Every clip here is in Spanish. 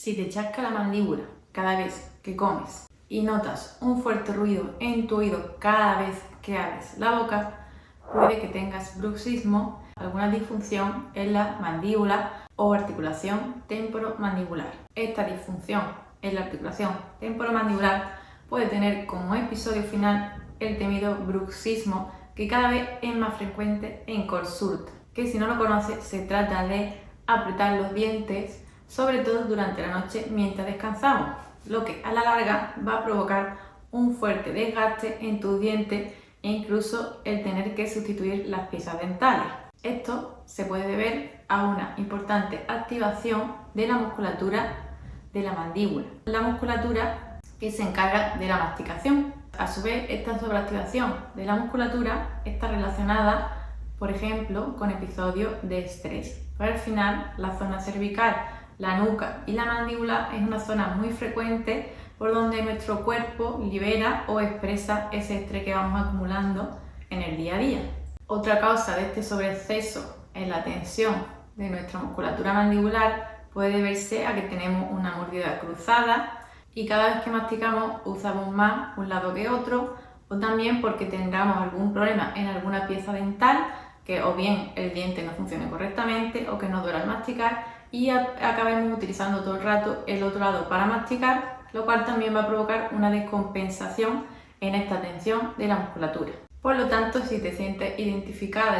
Si te chasca la mandíbula cada vez que comes y notas un fuerte ruido en tu oído cada vez que abres la boca, puede que tengas bruxismo, alguna disfunción en la mandíbula o articulación temporomandibular. Esta disfunción en la articulación temporomandibular puede tener como episodio final el temido bruxismo, que cada vez es más frecuente en consulta, que si no lo conoces se trata de apretar los dientes, sobre todo durante la noche mientras descansamos, lo que a la larga va a provocar un fuerte desgaste en tus dientes e incluso el tener que sustituir las piezas dentales. Esto se puede deber a una importante activación de la musculatura de la mandíbula, la musculatura que se encarga de la masticación. A su vez, esta sobreactivación de la musculatura está relacionada, por ejemplo, con episodios de estrés. Pero al final, la zona cervical, la nuca y la mandíbula es una zona muy frecuente por donde nuestro cuerpo libera o expresa ese estrés que vamos acumulando en el día a día. Otra causa de este sobreexceso en la tensión de nuestra musculatura mandibular puede deberse a que tenemos una mordida cruzada y cada vez que masticamos usamos más un lado que otro, o también porque tengamos algún problema en alguna pieza dental, que o bien el diente no funcione correctamente o que nos duela al masticar y acabemos utilizando todo el rato el otro lado para masticar, lo cual también va a provocar una descompensación en esta tensión de la musculatura. Por lo tanto, si te sientes identificado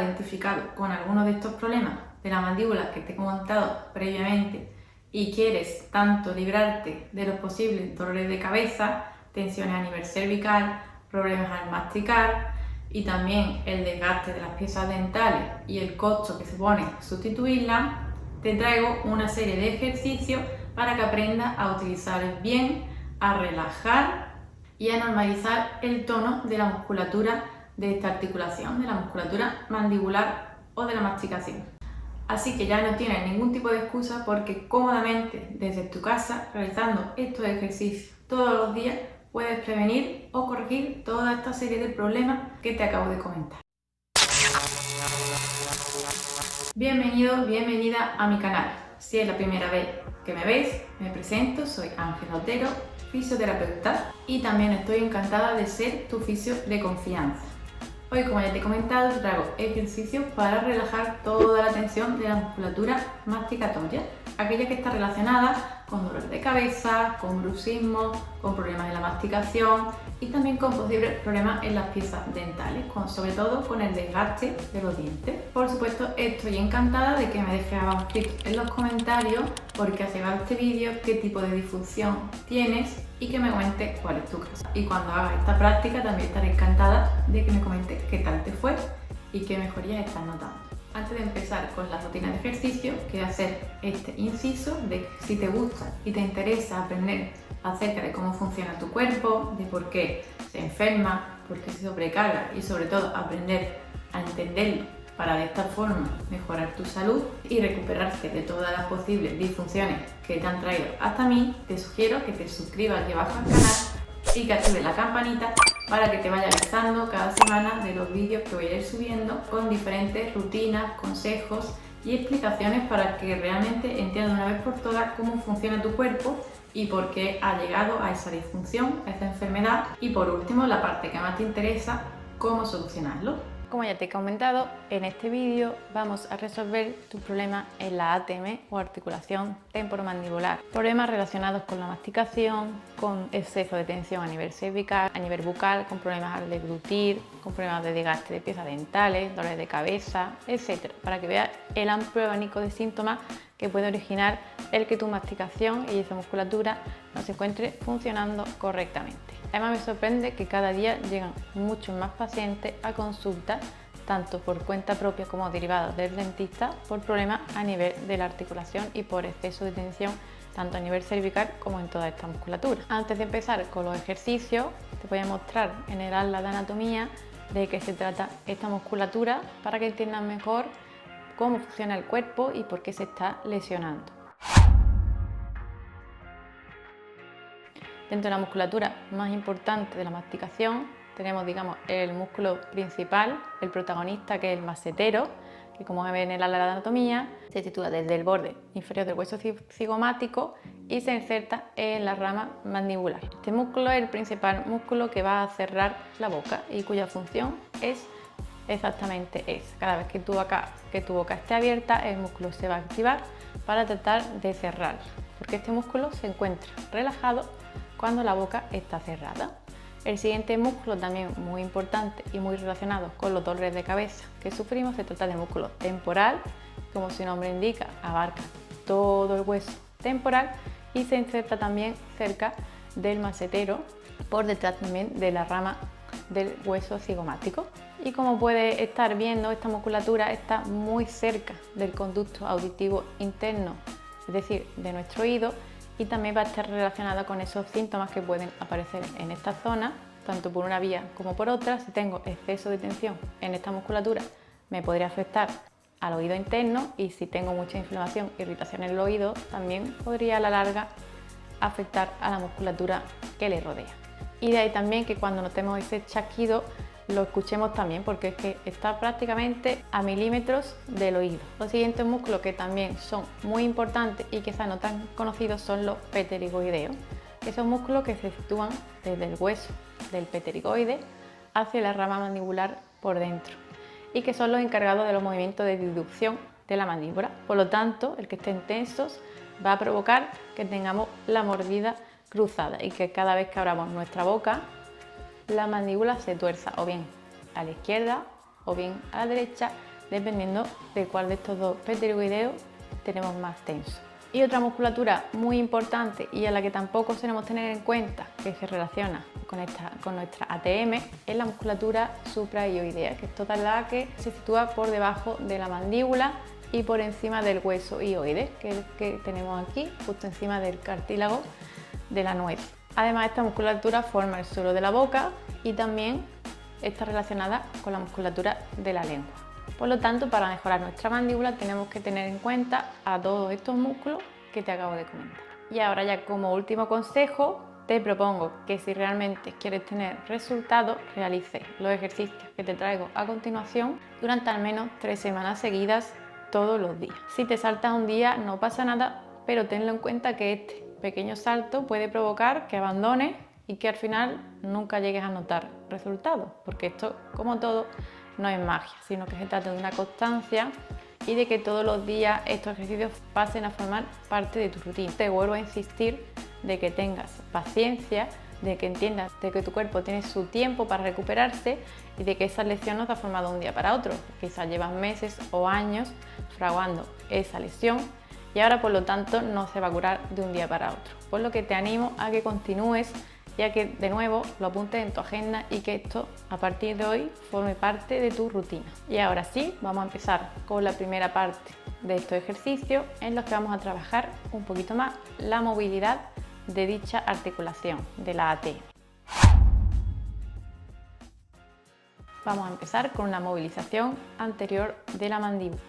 con alguno de estos problemas de la mandíbula que te he comentado previamente y quieres tanto librarte de los posibles dolores de cabeza, tensiones a nivel cervical, problemas al masticar y también el desgaste de las piezas dentales y el costo que supone sustituirlas, te traigo una serie de ejercicios para que aprendas a utilizar bien, a relajar y a normalizar el tono de la musculatura de esta articulación, de la musculatura mandibular o de la masticación. Así que ya no tienes ningún tipo de excusa porque cómodamente desde tu casa, realizando estos ejercicios todos los días, puedes prevenir o corregir toda esta serie de problemas que te acabo de comentar. Bienvenido, bienvenida a mi canal. Si es la primera vez que me ves, me presento, soy Ángela Otero, fisioterapeuta, y también estoy encantada de ser tu fisio de confianza. Hoy, como ya te he comentado, te traigo ejercicios para relajar toda la tensión de la musculatura masticatoria, aquella que está relacionada con dolor de cabeza, con bruxismo, con problemas en la masticación y también con posibles problemas en las piezas dentales, sobre todo con el desgaste de los dientes. Por supuesto, estoy encantada de que me dejes abajo escrito en los comentarios por qué has llegado a este vídeo, qué tipo de disfunción tienes y que me comentes cuál es tu caso. Y cuando hagas esta práctica también estaré encantada de que me comentes qué tal te fue y qué mejorías estás notando. Antes de empezar con la rutina de ejercicio, quiero hacer este inciso de que si te gusta y te interesa aprender acerca de cómo funciona tu cuerpo, de por qué se enferma, por qué se sobrecarga y sobre todo aprender a entenderlo para de esta forma mejorar tu salud y recuperarte de todas las posibles disfunciones que te han traído hasta mí, te sugiero que te suscribas aquí abajo al canal y que actives la campanita para que te vaya avisando cada semana de los vídeos que voy a ir subiendo con diferentes rutinas, consejos y explicaciones para que realmente entiendas una vez por todas cómo funciona tu cuerpo y por qué ha llegado a esa disfunción, a esa enfermedad, y por último la parte que más te interesa, cómo solucionarlo. Como ya te he comentado, en este vídeo vamos a resolver tus problemas en la ATM o articulación temporomandibular. Problemas relacionados con la masticación, con exceso de tensión a nivel cervical, a nivel bucal, con problemas al deglutir, con problemas de desgaste de piezas dentales, dolores de cabeza, etc. Para que veas el amplio abanico de síntomas que puede originar el que tu masticación y esa musculatura no se encuentre funcionando correctamente. Además, me sorprende que cada día llegan muchos más pacientes a consulta, tanto por cuenta propia como derivados del dentista, por problemas a nivel de la articulación y por exceso de tensión, tanto a nivel cervical como en toda esta musculatura. Antes de empezar con los ejercicios, te voy a mostrar en el aula de anatomía de qué se trata esta musculatura para que entiendas mejor cómo funciona el cuerpo y por qué se está lesionando. Dentro de la musculatura más importante de la masticación tenemos, el músculo principal, el protagonista, que es el massetero, que como ven en el ala de anatomía, se sitúa desde el borde inferior del hueso cigomático y se inserta en la rama mandibular. Este músculo es el principal músculo que va a cerrar la boca y cuya función es exactamente esa. Cada vez que tu boca esté abierta, el músculo se va a activar para tratar de cerrarla, porque este músculo se encuentra relajado cuando la boca está cerrada. El siguiente músculo, también muy importante y muy relacionado con los dolores de cabeza que sufrimos, se trata del músculo temporal. Como su nombre indica, abarca todo el hueso temporal y se inserta también cerca del macetero, por detrás también de la rama del hueso cigomático. Y como puedes estar viendo, esta musculatura está muy cerca del conducto auditivo interno, es decir, de nuestro oído, y también va a estar relacionada con esos síntomas que pueden aparecer en esta zona, tanto por una vía como por otra. Si tengo exceso de tensión en esta musculatura, me podría afectar al oído interno, y si tengo mucha inflamación, irritación en el oído, también podría a la larga afectar a la musculatura que le rodea. Y de ahí también que cuando notemos ese chasquido lo escuchemos también, porque es que está prácticamente a milímetros del oído. Los siguientes músculos que también son muy importantes y quizás no tan conocidos son los pterigoideos, que son músculos que se sitúan desde el hueso del pterigoide hacia la rama mandibular por dentro, y que son los encargados de los movimientos de deducción de la mandíbula. Por lo tanto, el que estén tensos va a provocar que tengamos la mordida cruzada y que cada vez que abramos nuestra boca, la mandíbula se tuerza o bien a la izquierda o bien a la derecha, dependiendo de cuál de estos dos pterigoideos tenemos más tenso. Y otra musculatura muy importante y a la que tampoco tenemos que tener en cuenta, que se relaciona con nuestra ATM, es la musculatura supraioidea, que es toda la que se sitúa por debajo de la mandíbula y por encima del hueso hioide, que es el que tenemos aquí, justo encima del cartílago de la nuez. Además, esta musculatura forma el suelo de la boca y también está relacionada con la musculatura de la lengua. Por lo tanto, para mejorar nuestra mandíbula tenemos que tener en cuenta a todos estos músculos que te acabo de comentar. Y ahora, ya como último consejo, te propongo que si realmente quieres tener resultados, realices los ejercicios que te traigo a continuación durante al menos 3 semanas seguidas, todos los días. Si te saltas un día no pasa nada, pero tenlo en cuenta que este pequeño salto puede provocar que abandones y que al final nunca llegues a notar resultados, porque esto, como todo, no es magia, sino que se trata de una constancia y de que todos los días estos ejercicios pasen a formar parte de tu rutina. Te vuelvo a insistir de que tengas paciencia, de que entiendas de que tu cuerpo tiene su tiempo para recuperarse y de que esa lesión no te ha formado de un día para otro. Quizás llevas meses o años fraguando esa lesión y ahora, por lo tanto, no se va a curar de un día para otro. Por lo que te animo a que continúes y a que de nuevo lo apuntes en tu agenda y que esto a partir de hoy forme parte de tu rutina. Y ahora sí, vamos a empezar con la primera parte de estos ejercicios, en los que vamos a trabajar un poquito más la movilidad de dicha articulación de la AT. Vamos a empezar con una movilización anterior de la mandíbula.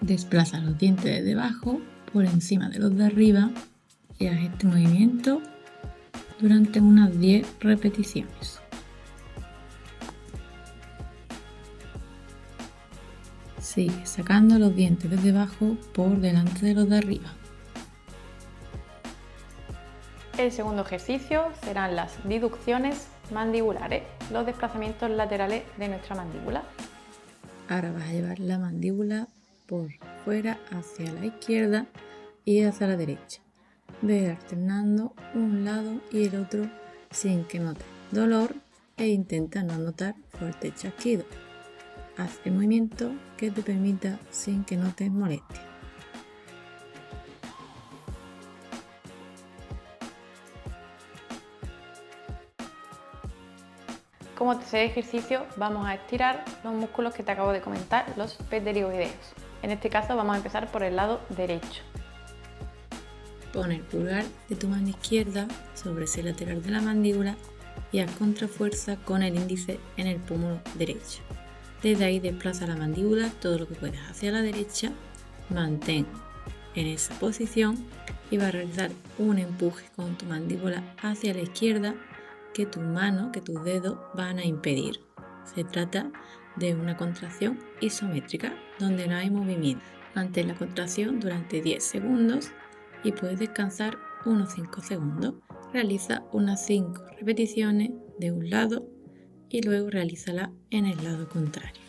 Desplaza los dientes de debajo por encima de los de arriba y haz este movimiento durante unas 10 repeticiones. Sigue sacando los dientes de debajo por delante de los de arriba. El segundo ejercicio serán las deducciones mandibulares, los desplazamientos laterales de nuestra mandíbula. Ahora vas a llevar la mandíbula por fuera hacia la izquierda y hacia la derecha. Ve alternando un lado y el otro sin que notes dolor e intenta no notar fuerte chasquido. Haz el movimiento que te permita sin que notes molestia. Como tercer ejercicio vamos a estirar los músculos que te acabo de comentar, los pterigoideos. En este caso vamos a empezar por el lado derecho. Pon el pulgar de tu mano izquierda sobre ese lateral de la mandíbula y haz contrafuerza con el índice en el pómulo derecho. Desde ahí desplaza la mandíbula todo lo que puedas hacia la derecha, mantén en esa posición y vas a realizar un empuje con tu mandíbula hacia la izquierda que tu mano, que tus dedos van a impedir. Se trata de una contracción isométrica donde no hay movimiento. Mantén la contracción durante 10 segundos y puedes descansar unos 5 segundos. Realiza unas 5 repeticiones de un lado y luego realízala en el lado contrario.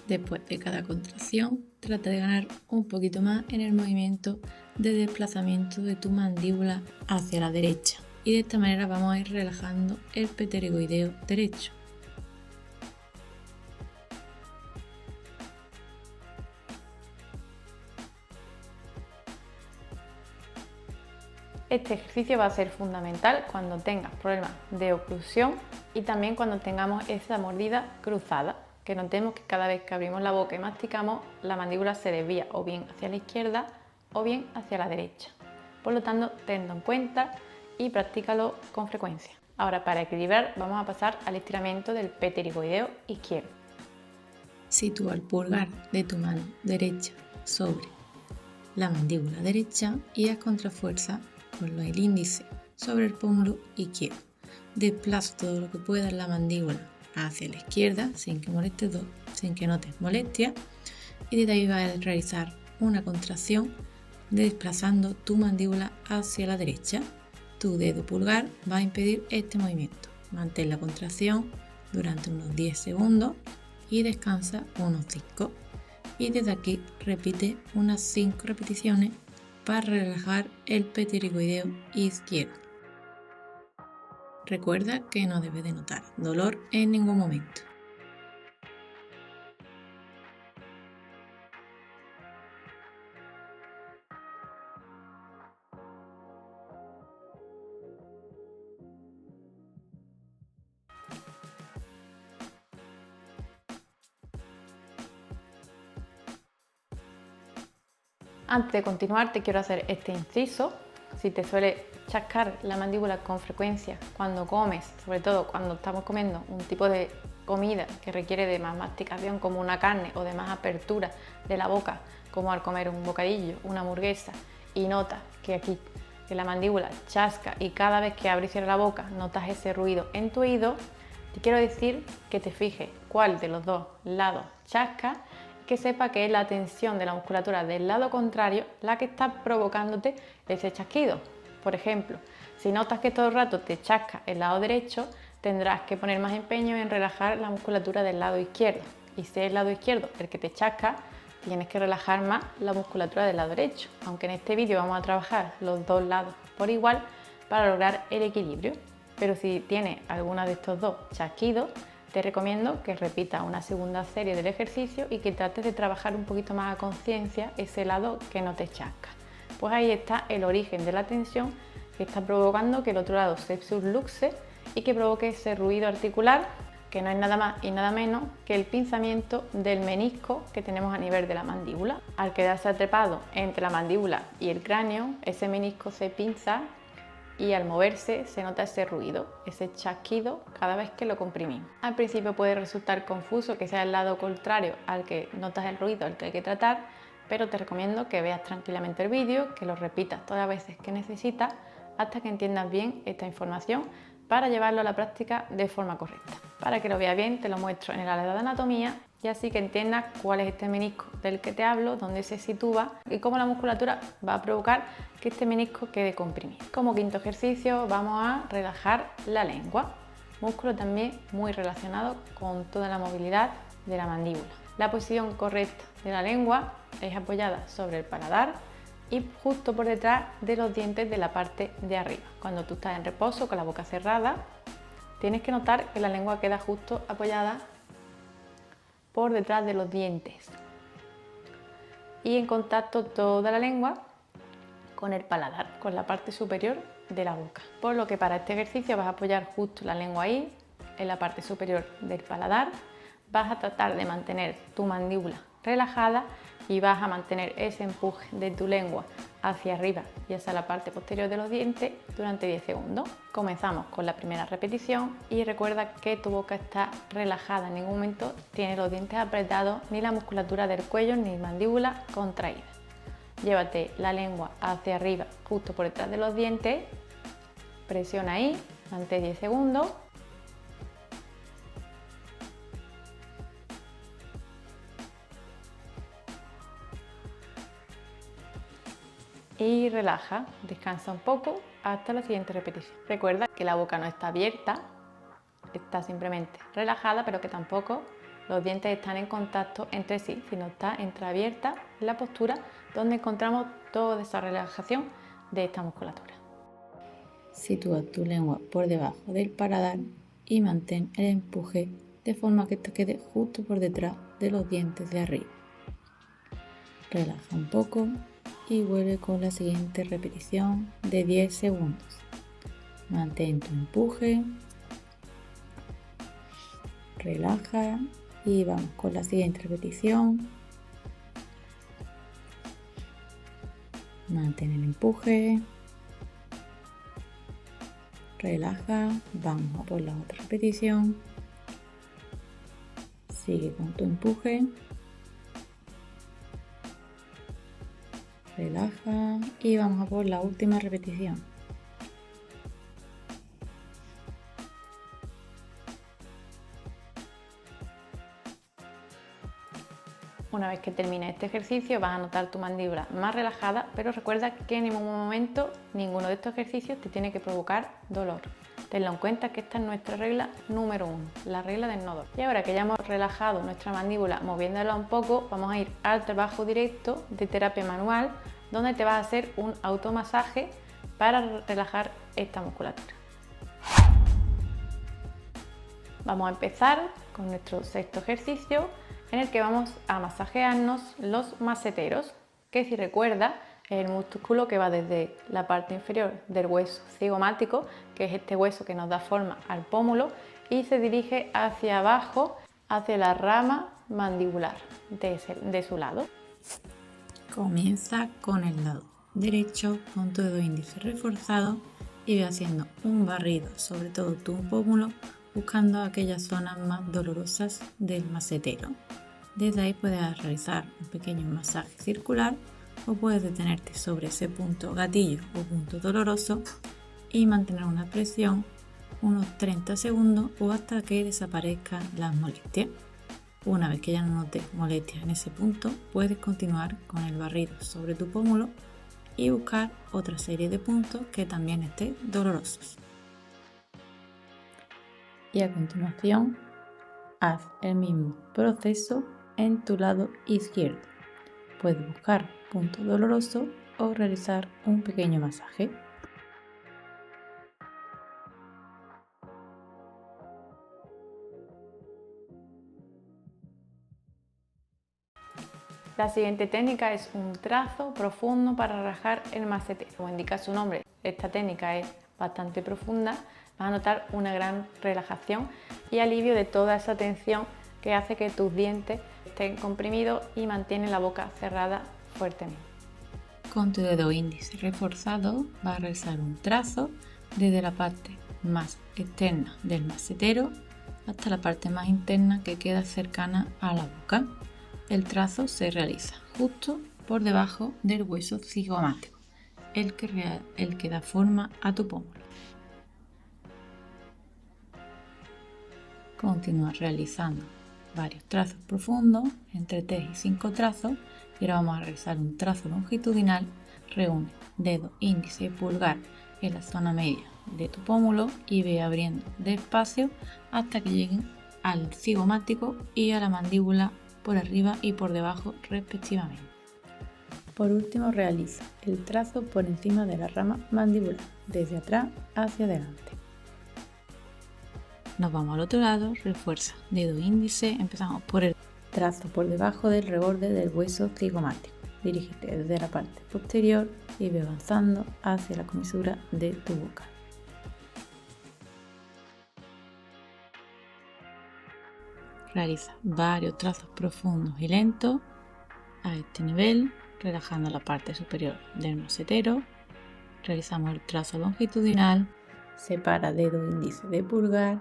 Después de cada contracción, trata de ganar un poquito más en el movimiento de desplazamiento de tu mandíbula hacia la derecha. Y de esta manera vamos a ir relajando el pterigoideo derecho. Este ejercicio va a ser fundamental cuando tengas problemas de oclusión y también cuando tengamos esa mordida cruzada, que notemos que cada vez que abrimos la boca y masticamos, la mandíbula se desvía o bien hacia la izquierda o bien hacia la derecha. Por lo tanto, tenlo en cuenta y practícalo con frecuencia. Ahora, para equilibrar, vamos a pasar al estiramiento del pterigoideo izquierdo. Sitúa el pulgar de tu mano derecha sobre la mandíbula derecha y haz contrafuerza con el índice sobre el pómulo izquierdo. Desplaza todo lo que puedas la mandíbula hacia la izquierda sin que notes molestia, y desde ahí vas a realizar una contracción desplazando tu mandíbula hacia la derecha. Tu dedo pulgar va a impedir este movimiento. Mantén la contracción durante unos 10 segundos y descansa unos 5. Y desde aquí repite unas 5 repeticiones para relajar el pterigoideo izquierdo. Recuerda que no debes de notar dolor en ningún momento. Antes de continuar, te quiero hacer este inciso. Si te suele chascar la mandíbula con frecuencia cuando comes, sobre todo cuando estamos comiendo un tipo de comida que requiere de más masticación, como una carne, o de más apertura de la boca, como al comer un bocadillo, una hamburguesa, y notas que aquí que la mandíbula chasca y cada vez que abres y cierras la boca notas ese ruido en tu oído, te quiero decir que te fijes cuál de los dos lados chasca, que sepa que es la tensión de la musculatura del lado contrario la que está provocándote ese chasquido. Por ejemplo, si notas que todo el rato te chasca el lado derecho, tendrás que poner más empeño en relajar la musculatura del lado izquierdo. Y si es el lado izquierdo el que te chasca, tienes que relajar más la musculatura del lado derecho. Aunque en este vídeo vamos a trabajar los dos lados por igual para lograr el equilibrio. Pero si tienes alguno de estos dos chasquidos, te recomiendo que repitas una segunda serie del ejercicio y que trates de trabajar un poquito más a conciencia ese lado que no te chasca. Pues ahí está el origen de la tensión que está provocando que el otro lado se subluxe y que provoque ese ruido articular, que no es nada más y nada menos que el pinzamiento del menisco que tenemos a nivel de la mandíbula. Al quedarse atrapado entre la mandíbula y el cráneo, ese menisco se pinza y al moverse se nota ese ruido, ese chasquido cada vez que lo comprimimos. Al principio puede resultar confuso que sea el lado contrario al que notas el ruido, al que hay que tratar, pero te recomiendo que veas tranquilamente el vídeo, que lo repitas todas las veces que necesitas hasta que entiendas bien esta información para llevarlo a la práctica de forma correcta. Para que lo veas bien, te lo muestro en el área de anatomía y así que entiendas cuál es este menisco del que te hablo, dónde se sitúa y cómo la musculatura va a provocar que este menisco quede comprimido. Como quinto ejercicio vamos a relajar la lengua, músculo también muy relacionado con toda la movilidad de la mandíbula. La posición correcta de la lengua es apoyada sobre el paladar y justo por detrás de los dientes de la parte de arriba. Cuando tú estás en reposo con la boca cerrada, tienes que notar que la lengua queda justo apoyada por detrás de los dientes y en contacto toda la lengua con el paladar, con la parte superior de la boca. Por lo que para este ejercicio vas a apoyar justo la lengua ahí, en la parte superior del paladar. Vas a tratar de mantener tu mandíbula relajada y vas a mantener ese empuje de tu lengua hacia arriba y hacia la parte posterior de los dientes durante 10 segundos. Comenzamos con la primera repetición y recuerda que tu boca está relajada, en ningún momento tiene los dientes apretados, ni la musculatura del cuello ni mandíbula contraída. Llévate la lengua hacia arriba justo por detrás de los dientes, presiona ahí, mantén 10 segundos. y relaja, descansa un poco hasta la siguiente repetición. Recuerda que la boca no está abierta, está simplemente relajada, pero que tampoco los dientes están en contacto entre sí, sino está entreabierta la postura donde encontramos toda esa relajación de esta musculatura. Sitúa tu lengua por debajo del paladar y mantén el empuje de forma que te quede justo por detrás de los dientes de arriba. Relaja un poco y vuelve con la siguiente repetición de 10 segundos. Mantén tu empuje, relaja y vamos con la siguiente repetición. Mantén el empuje, relaja, vamos a por la otra repetición. Sigue con tu empuje, relaja y vamos a por la última repetición. Una vez que termine este ejercicio vas a notar tu mandíbula más relajada, pero recuerda que en ningún momento ninguno de estos ejercicios te tiene que provocar dolor. Tenlo en cuenta que esta es nuestra regla número 1, la regla del no dolor. Y ahora que ya hemos relajado nuestra mandíbula moviéndola un poco, vamos a ir al trabajo directo de terapia manual, donde te vas a hacer un automasaje para relajar esta musculatura. Vamos a empezar con nuestro sexto ejercicio, en el que vamos a masajearnos los maseteros, que si recuerdas es el músculo que va desde la parte inferior del hueso cigomático, que es este hueso que nos da forma al pómulo, y se dirige hacia abajo, hacia la rama mandibular de su lado. Comienza con el lado derecho, con tu dedo índice reforzado y ve haciendo un barrido sobre todo tu pómulo, buscando aquellas zonas más dolorosas del macetero. Desde ahí puedes realizar un pequeño masaje circular o puedes detenerte sobre ese punto gatillo o punto doloroso y mantener una presión unos 30 segundos o hasta que desaparezcan las molestias. Una vez que ya no notes molestias en ese punto, puedes continuar con el barrido sobre tu pómulo y buscar otra serie de puntos que también estén dolorosos. Y a continuación, haz el mismo proceso en tu lado izquierdo. Puedes buscar puntos dolorosos o realizar un pequeño masaje. La siguiente técnica es un trazo profundo para relajar el macetero. Como indica su nombre, esta técnica es bastante profunda. Vas a notar una gran relajación y alivio de toda esa tensión que hace que tus dientes estén comprimidos y mantienen la boca cerrada fuertemente. Con tu dedo índice reforzado vas a realizar un trazo desde la parte más externa del macetero hasta la parte más interna que queda cercana a la boca. El trazo se realiza justo por debajo del hueso cigomático, el que da forma a tu pómulo. Continúa realizando varios trazos profundos, entre 3 y 5 trazos, y ahora vamos a realizar un trazo longitudinal. Reúne dedo índice y pulgar en la zona media de tu pómulo y ve abriendo despacio hasta que lleguen al cigomático y a la mandíbula por arriba y por debajo respectivamente. Por último, realiza el trazo por encima de la rama mandibular, desde atrás hacia adelante. Nos vamos al otro lado, refuerza dedo índice, empezamos por el trazo por debajo del reborde del hueso cigomático. Dirígete desde la parte posterior y ve avanzando hacia la comisura de tu boca. Realiza varios trazos profundos y lentos a este nivel, relajando la parte superior del macetero. Realizamos el trazo longitudinal, separa dedo índice de pulgar,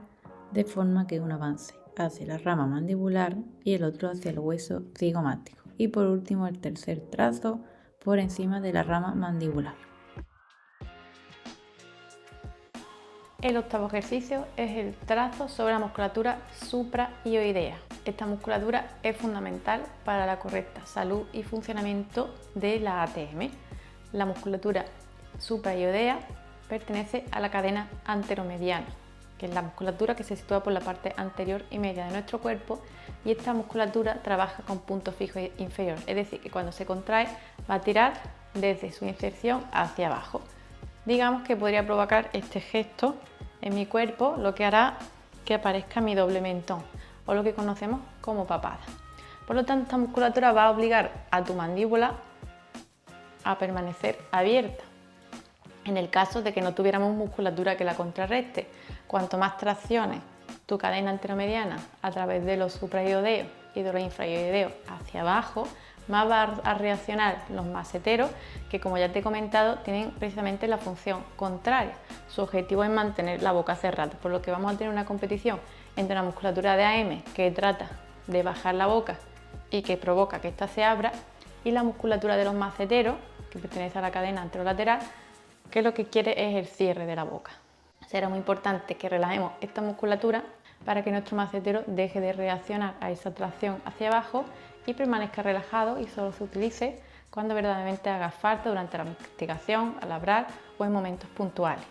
de forma que uno avance hacia la rama mandibular y el otro hacia el hueso cigomático. Y por último, el tercer trazo por encima de la rama mandibular. El octavo ejercicio es el trazo sobre la musculatura suprayoidea. Esta musculatura es fundamental para la correcta salud y funcionamiento de la ATM. La musculatura suprayoidea pertenece a la cadena anteromediana, que es la musculatura que se sitúa por la parte anterior y media de nuestro cuerpo, y esta musculatura trabaja con punto fijo inferior, es decir, que cuando se contrae va a tirar desde su inserción hacia abajo. Digamos que podría provocar este gesto en mi cuerpo, lo que hará que aparezca mi doble mentón, o lo que conocemos como papada. Por lo tanto, esta musculatura va a obligar a tu mandíbula a permanecer abierta. En el caso de que no tuviéramos musculatura que la contrarreste, cuanto más tracciones tu cadena anteromediana a través de los suprayoideos y de los infrayoideos hacia abajo, más va a reaccionar los maseteros, que como ya te he comentado tienen precisamente la función contraria. Su objetivo es mantener la boca cerrada, por lo que vamos a tener una competición entre la musculatura de AM, que trata de bajar la boca y que provoca que ésta se abra, y la musculatura de los maceteros, que pertenece a la cadena anterolateral, que lo que quiere es el cierre de la boca. Será muy importante que relajemos esta musculatura para que nuestro macetero deje de reaccionar a esa tracción hacia abajo y permanezca relajado, y solo se utilice cuando verdaderamente haga falta durante la masticación, al hablar o en momentos puntuales.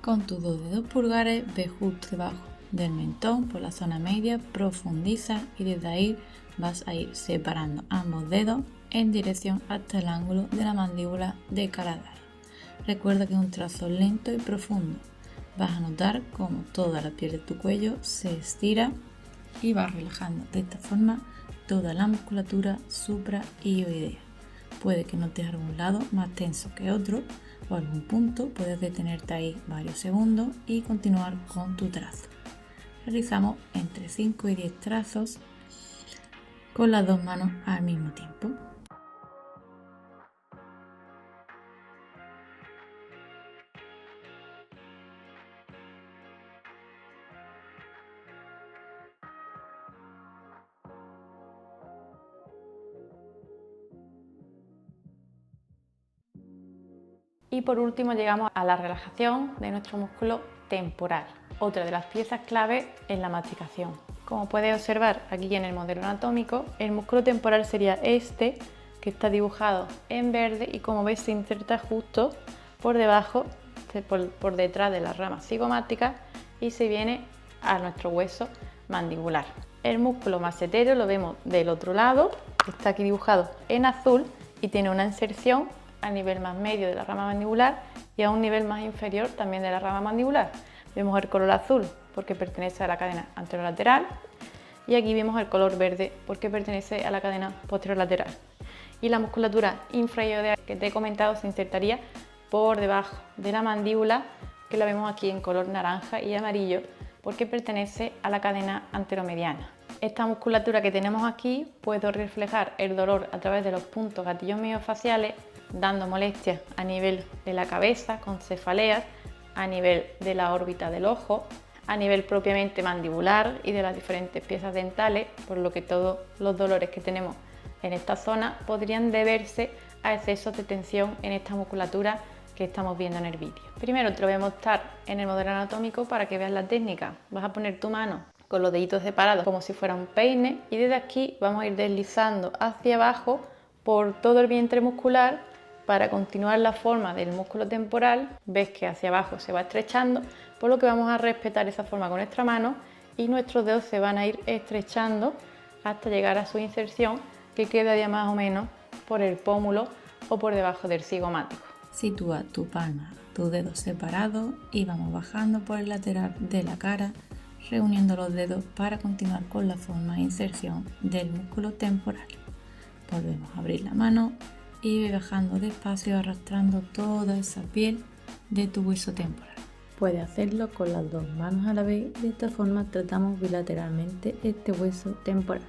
Con tus dos dedos pulgares ve justo debajo del mentón por la zona media, profundiza y desde ahí vas a ir separando ambos dedos en dirección hasta el ángulo de la mandíbula de cara a lado. Recuerda que es un trazo lento y profundo. Vas a notar cómo toda la piel de tu cuello se estira y vas relajando de esta forma toda la musculatura suprayoidea. Puede que notes algún lado más tenso que otro o algún punto, puedes detenerte ahí varios segundos y continuar con tu trazo. Realizamos entre 5 y 10 trazos con las dos manos al mismo tiempo. Y por último llegamos a la relajación de nuestro músculo temporal, otra de las piezas clave en la masticación. Como puedes observar aquí en el modelo anatómico, el músculo temporal sería este, que está dibujado en verde, y como ves se inserta justo por debajo, por detrás de las ramas cigomáticas, y se viene a nuestro hueso mandibular. El músculo macetero lo vemos del otro lado, que está aquí dibujado en azul y tiene una inserción a nivel más medio de la rama mandibular y a un nivel más inferior también de la rama mandibular. Vemos el color azul porque pertenece a la cadena anterolateral, y aquí vemos el color verde porque pertenece a la cadena posterolateral. Y la musculatura infrayoidea que te he comentado se insertaría por debajo de la mandíbula, que la vemos aquí en color naranja y amarillo porque pertenece a la cadena anteromediana. Esta musculatura que tenemos aquí puede reflejar el dolor a través de los puntos gatillos miofaciales, dando molestias a nivel de la cabeza con cefaleas, a nivel de la órbita del ojo, a nivel propiamente mandibular y de las diferentes piezas dentales, por lo que todos los dolores que tenemos en esta zona podrían deberse a excesos de tensión en esta musculatura que estamos viendo en el vídeo. Primero te lo voy a mostrar en el modelo anatómico para que veas la técnica. Vas a poner tu mano con los deditos separados como si fuera un peine, y desde aquí vamos a ir deslizando hacia abajo por todo el vientre muscular para continuar la forma del músculo temporal. Ves que hacia abajo se va estrechando, por lo que vamos a respetar esa forma con nuestra mano, y nuestros dedos se van a ir estrechando hasta llegar a su inserción, que queda ya más o menos por el pómulo o por debajo del cigomático. Sitúa tu palma, tus dedos separados, y vamos bajando por el lateral de la cara, reuniendo los dedos para continuar con la forma de inserción del músculo temporal. Volvemos a abrir la mano y ve bajando despacio, arrastrando toda esa piel de tu hueso temporal. Puedes hacerlo con las dos manos a la vez. De esta forma tratamos bilateralmente este hueso temporal.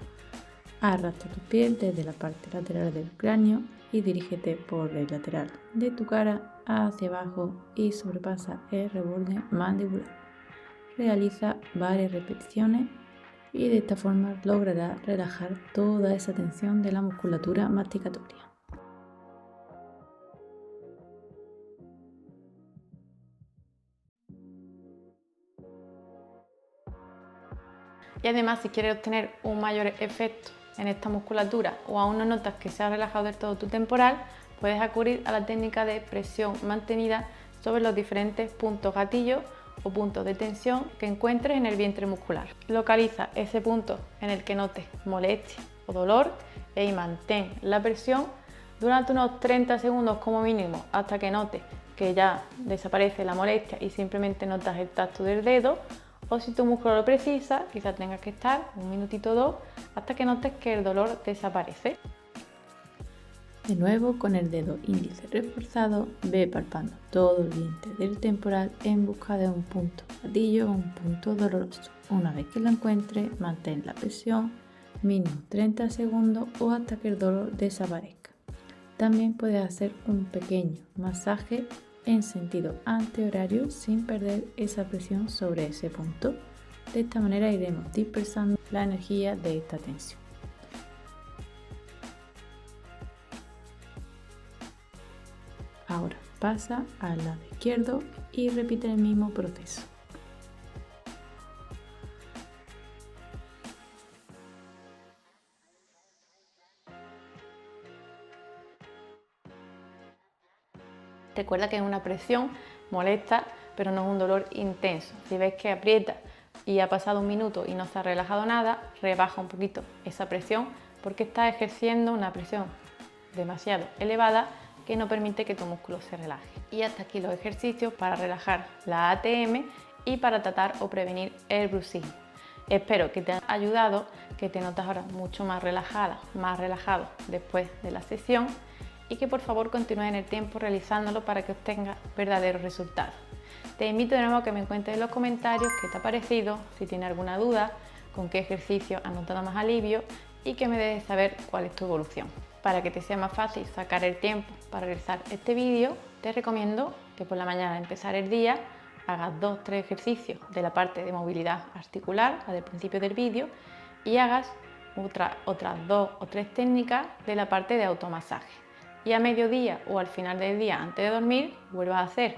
Arrastra tu piel desde la parte lateral del cráneo y dirígete por el lateral de tu cara hacia abajo y sobrepasa el reborde mandibular. Realiza varias repeticiones y de esta forma lograrás relajar toda esa tensión de la musculatura masticatoria. Y además, si quieres obtener un mayor efecto en esta musculatura o aún no notas que se ha relajado del todo tu temporal, puedes acudir a la técnica de presión mantenida sobre los diferentes puntos gatillo o puntos de tensión que encuentres en el vientre muscular. Localiza ese punto en el que notes molestia o dolor y mantén la presión durante unos 30 segundos como mínimo hasta que notes que ya desaparece la molestia y simplemente notas el tacto del dedo, o si tu músculo lo precisa, quizás tengas que estar un minutito o dos hasta que notes que el dolor desaparece. De nuevo, con el dedo índice reforzado, ve palpando todo el vientre del temporal en busca de un punto gatillo o un punto doloroso. Una vez que lo encuentres, mantén la presión mínimo 30 segundos o hasta que el dolor desaparezca. También puedes hacer un pequeño masaje en sentido antihorario sin perder esa presión sobre ese punto. De esta manera iremos dispersando la energía de esta tensión. Ahora pasa al lado izquierdo y repite el mismo proceso. Recuerda que es una presión molesta, pero no es un dolor intenso. Si ves que aprieta y ha pasado un minuto y no se ha relajado nada, rebaja un poquito esa presión porque estás ejerciendo una presión demasiado elevada que no permite que tu músculo se relaje. Y hasta aquí los ejercicios para relajar la ATM y para tratar o prevenir el bruxismo. Espero que te haya ayudado, que te notas ahora mucho más relajada, más relajado después de la sesión, y que por favor continúes en el tiempo realizándolo para que obtengas verdaderos resultados. Te invito de nuevo a que me cuentes en los comentarios qué te ha parecido, si tienes alguna duda, con qué ejercicio has notado más alivio y que me dejes saber cuál es tu evolución. Para que te sea más fácil sacar el tiempo para realizar este vídeo, te recomiendo que por la mañana al empezar el día hagas 2-3 ejercicios de la parte de movilidad articular, la del principio del vídeo, y hagas otras 2 o 3 técnicas de la parte de automasaje. Y a mediodía o al final del día antes de dormir vuelvas a hacer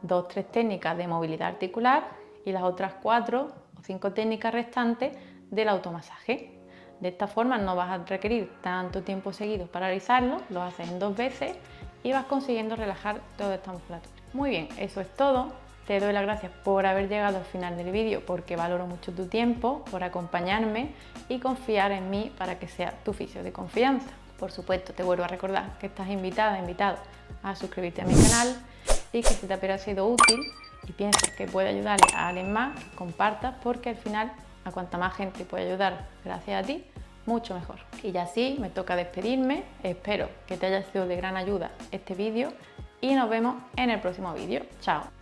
2-3 técnicas de movilidad articular y las otras 4 o 5 técnicas restantes del automasaje. De esta forma no vas a requerir tanto tiempo seguido para realizarlo, lo haces en 2 veces y vas consiguiendo relajar toda esta musculatura. Muy bien, eso es todo. Te doy las gracias por haber llegado al final del vídeo porque valoro mucho tu tiempo, por acompañarme y confiar en mí para que sea tu fisio de confianza. Por supuesto, te vuelvo a recordar que estás invitado a suscribirte a mi canal y que si te ha parecido útil y piensas que puede ayudarle a alguien más, compartas, porque al final a cuanta más gente puede ayudar gracias a ti, mucho mejor. Y ya sí, me toca despedirme. Espero que te haya sido de gran ayuda este vídeo y nos vemos en el próximo vídeo. Chao.